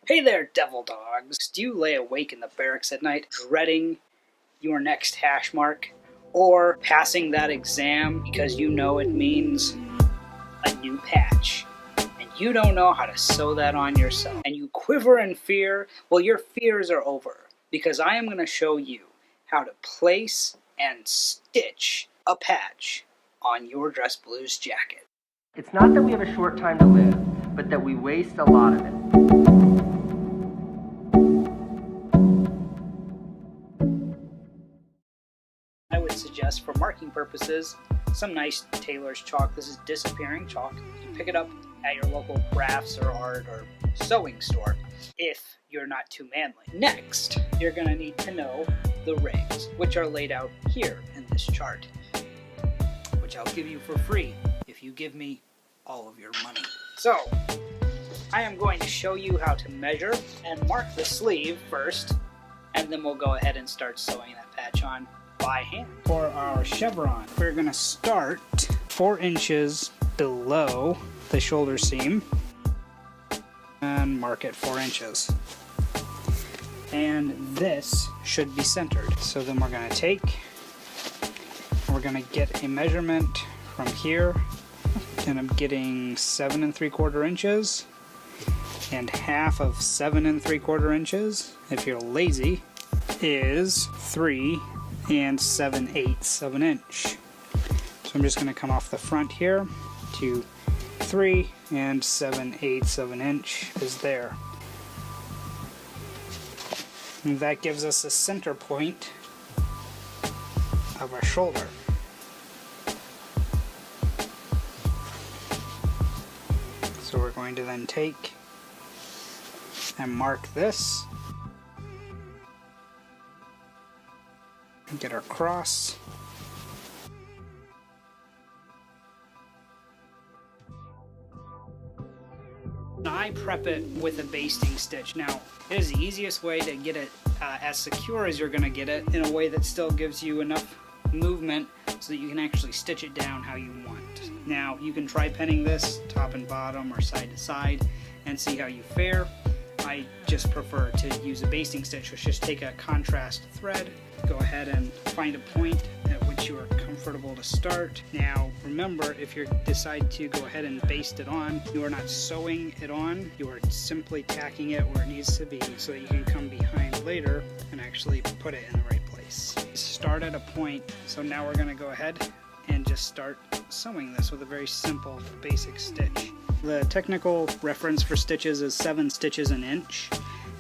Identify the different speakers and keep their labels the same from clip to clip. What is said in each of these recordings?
Speaker 1: Hey there, devil dogs. Do you lay awake in the barracks at night dreading your next hash mark? Or passing that exam because you know it means a new patch? And you don't know how to sew that on yourself. And you quiver in fear? Well, your fears are over. Because I am going to show you how to place and stitch a patch on your dress blues jacket.
Speaker 2: It's not that we have a short time to live, but that we waste a lot of it.
Speaker 1: I would suggest, for marking purposes, some nice tailor's chalk. This is disappearing chalk. You can pick it up at your local crafts or art or sewing store if you're not too manly. Next, you're going to need to know the rings, which are laid out here in this chart, which I'll give you for free if you give me all of your money. So, I am going to show you how to measure and mark the sleeve first, and then we'll go ahead and start sewing that patch on by hand. For our chevron, we're going to start 4 inches below the shoulder seam and mark it 4 inches. And this should be centered. So then we're going to take, we're going to get a measurement from here, and I'm getting 7 3/4 inches, and half of 7 3/4 inches, if you're lazy, is 3 7/8 of an inch. So I'm just going to come off the front here to 3 7/8 of an inch is there. And that gives us a center point of our shoulder. So we're going to then take and mark this. Get our cross. I prep it with a basting stitch. Now, it is the easiest way to get it as secure as you're going to get it, in a way that still gives you enough movement so that you can actually stitch it down how you want. Now, you can try penning this top and bottom or side to side and see how you fare. I just prefer to use a basting stitch, which just take a contrast thread, go ahead and find a point at which you are comfortable to start. Now remember, if you decide to go ahead and baste it on, you are not sewing it on, you are simply tacking it where it needs to be so that you can come behind later and actually put it in the right place. Start at a point, so now we're going to go ahead and just start sewing this with a very simple basic stitch. The technical reference for stitches is 7 stitches an inch.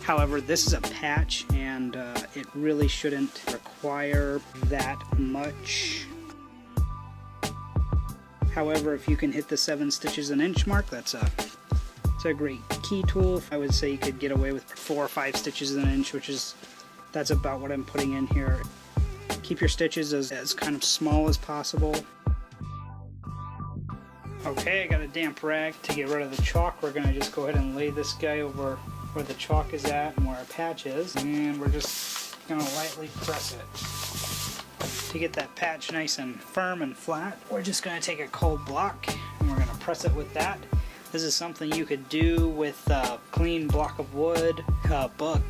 Speaker 1: However, this is a patch and it really shouldn't require that much. However, if you can hit the 7 stitches an inch mark, it's a great key tool. I would say you could get away with 4 or 5 stitches an inch, that's about what I'm putting in here. Keep your stitches as kind of small as possible. Okay, I got a damp rag to get rid of the chalk. We're going to just go ahead and lay this guy over where the chalk is at and where our patch is, and we're just going to lightly press it. To get that patch nice and firm and flat, we're just going to take a cold block and we're going to press it with that. This is something you could do with a clean block of wood, a book,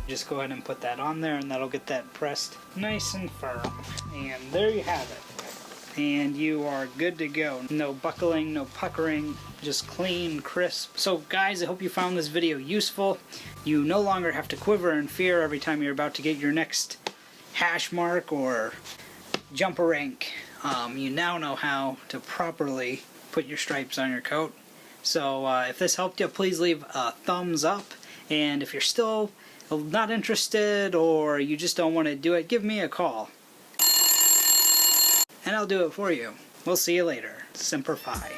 Speaker 1: just go ahead and put that on there and that'll get that pressed nice and firm. And there you have it. And you are good to go. No buckling, no puckering, just clean, crisp. So guys, I hope you found this video useful. You no longer have to quiver in fear every time you're about to get your next hash mark or jumper ink. You now know how to properly put your stripes on your coat. So if this helped you, please leave a thumbs up. And if you're still not interested or you just don't want to do it, give me a call. And I'll do it for you. We'll see you later. Semper Fi.